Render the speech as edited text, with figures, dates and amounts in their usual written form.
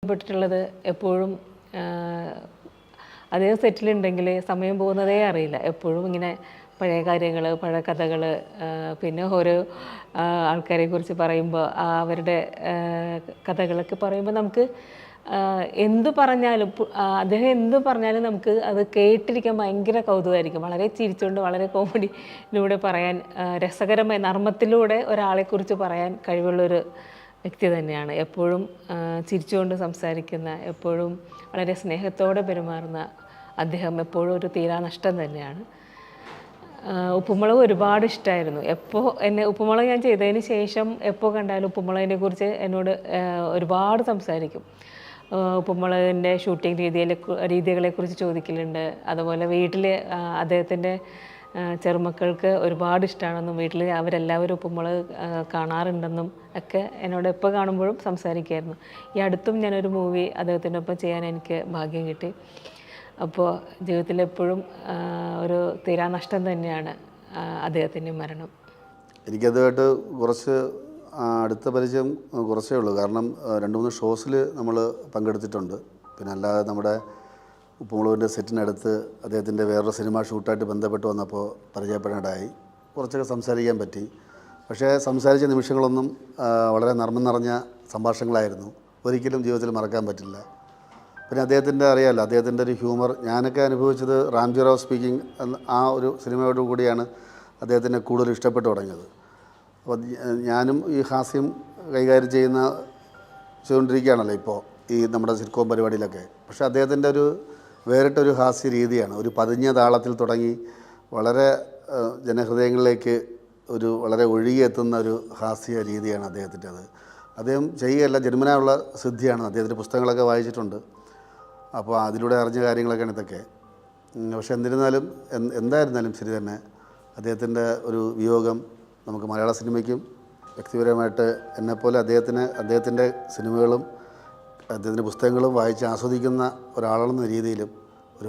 പെട്ടിട്ടുള്ളത് എപ്പോഴും അതേ സെറ്റിലുണ്ടെങ്കിൽ സമയം പോകുന്നതേ അറിയില്ല. എപ്പോഴും ഇങ്ങനെ പഴയ കാര്യങ്ങൾ, പഴയ കഥകൾ, പിന്നെ ഓരോ ആൾക്കാരെക്കുറിച്ച് പറയുമ്പോൾ അവരുടെ കഥകളൊക്കെ പറയുമ്പോൾ നമുക്ക് എന്തു പറഞ്ഞാലും അദ്ദേഹം എന്തു പറഞ്ഞാലും നമുക്ക് അത് കേട്ടിരിക്കാൻ ഭയങ്കര കൗതുകമായിരിക്കും. വളരെ ചിരിച്ചുകൊണ്ട്, വളരെ കോമഡിയിലൂടെ പറയാൻ, രസകരമായ നർമ്മത്തിലൂടെ ഒരാളെക്കുറിച്ച് പറയാൻ കഴിവുള്ളൊരു വ്യക്തി തന്നെയാണ്. എപ്പോഴും ചിരിച്ചുകൊണ്ട് സംസാരിക്കുന്ന, എപ്പോഴും വളരെ സ്നേഹത്തോടെ പെരുമാറുന്ന അദ്ദേഹം എപ്പോഴും ഒരു തീരാനഷ്ടം തന്നെയാണ്. ഉപ്പുമുളക് ഒരുപാട് ഇഷ്ടമായിരുന്നു. ഉപ്പുമുളക് ഞാൻ ചെയ്തതിന് ശേഷം എപ്പോൾ കണ്ടാലും ഉപ്പുമുളകിനെ കുറിച്ച് എന്നോട് ഒരുപാട് സംസാരിക്കും. ഉപ്പുമുളകിൻ്റെ ഷൂട്ടിംഗ് രീതികളെക്കുറിച്ച് ചോദിക്കലുണ്ട്. അതുപോലെ വീട്ടിൽ അദ്ദേഹത്തിൻ്റെ ചെറുമക്കൾക്ക് ഒരുപാട് ഇഷ്ടമാണെന്നും വീട്ടിൽ അവരെല്ലാവരും ഉപ്പുമുളക് കാണാറുണ്ടെന്നും ഒക്കെ എന്നോട് എപ്പോൾ കാണുമ്പോഴും സംസാരിക്കുമായിരുന്നു. ഈ അടുത്തും ഞാനൊരു മൂവി അദ്ദേഹത്തിൻ്റെ ഒപ്പം ചെയ്യാൻ എനിക്ക് ഭാഗ്യം കിട്ടി. അപ്പോൾ ജീവിതത്തിൽ എപ്പോഴും ഒരു തീരാനഷ്ടം തന്നെയാണ് അദ്ദേഹത്തിൻ്റെ മരണം. എനിക്കതുമായിട്ട് കുറച്ച് അടുത്ത പരിചയം കുറച്ചേ ഉള്ളൂ. കാരണം 2-3 ഷോസിൽ നമ്മൾ പങ്കെടുത്തിട്ടുണ്ട്. പിന്നെ അല്ലാതെ നമ്മുടെ ഉപ്പുമുളകിൻ്റെ സെറ്റിനടുത്ത് അദ്ദേഹത്തിൻ്റെ വേറൊരു സിനിമ ഷൂട്ടായിട്ട് ബന്ധപ്പെട്ട് വന്നപ്പോൾ പരിചയപ്പെടാനായി കുറച്ചൊക്കെ സംസാരിക്കാൻ പറ്റി. പക്ഷേ സംസാരിച്ച നിമിഷങ്ങളൊന്നും വളരെ നർമ്മം നിറഞ്ഞ സംഭാഷണങ്ങളായിരുന്നു. ഒരിക്കലും ജീവിതത്തിൽ മറക്കാൻ പറ്റില്ല. പിന്നെ അദ്ദേഹത്തിൻ്റെ അറിയാമല്ലോ, അദ്ദേഹത്തിൻ്റെ ഒരു ഹ്യൂമർ ഞാനൊക്കെ അനുഭവിച്ചത് റാംജി റാവ് സ്പീക്കിംഗ് എന്ന ആ ഒരു സിനിമയോട് കൂടിയാണ് അദ്ദേഹത്തിനെ കൂടുതൽ ഇഷ്ടപ്പെട്ടു തുടങ്ങിയത്. അപ്പോൾ ഞാനും ഈ ഹാസ്യം കൈകാര്യം ചെയ്തുകൊണ്ടിരിക്കുകയാണല്ലോ ഇപ്പോൾ ഈ നമ്മുടെ സിറ്റ്കോം പരിപാടിയിലൊക്കെ. പക്ഷേ അദ്ദേഹത്തിൻ്റെ ഒരു വേറിട്ടൊരു ഹാസ്യ രീതിയാണ്. ഒരു പതിഞ്ഞ താളത്തിൽ തുടങ്ങി വളരെ ജനഹൃദയങ്ങളിലേക്ക് വളരെ ഒഴുകിയെത്തുന്ന ഒരു ഹാസ്യ രീതിയാണ് അദ്ദേഹത്തിൻ്റെത്. അദ്ദേഹം ചെയ്യുകയല്ല, ജന്മനായുള്ള സിദ്ധിയാണ്. അദ്ദേഹത്തിൻ്റെ പുസ്തകങ്ങളൊക്കെ വായിച്ചിട്ടുണ്ട്. അപ്പോൾ അതിലൂടെ അറിഞ്ഞ കാര്യങ്ങളൊക്കെയാണ് ഇതൊക്കെ. പക്ഷെ എന്തായിരുന്നാലും ശരി തന്നെ അദ്ദേഹത്തിൻ്റെ ഒരു വിയോഗം നമുക്ക് മലയാള സിനിമയ്ക്കും വ്യക്തിപരമായിട്ട് എന്നെപ്പോലെ അദ്ദേഹത്തിൻ്റെ സിനിമകളും അദ്ദേഹത്തിൻ്റെ പുസ്തകങ്ങളും വായിച്ച് ആസ്വദിക്കുന്ന ഒരാളെന്ന രീതിയിലും ഒരു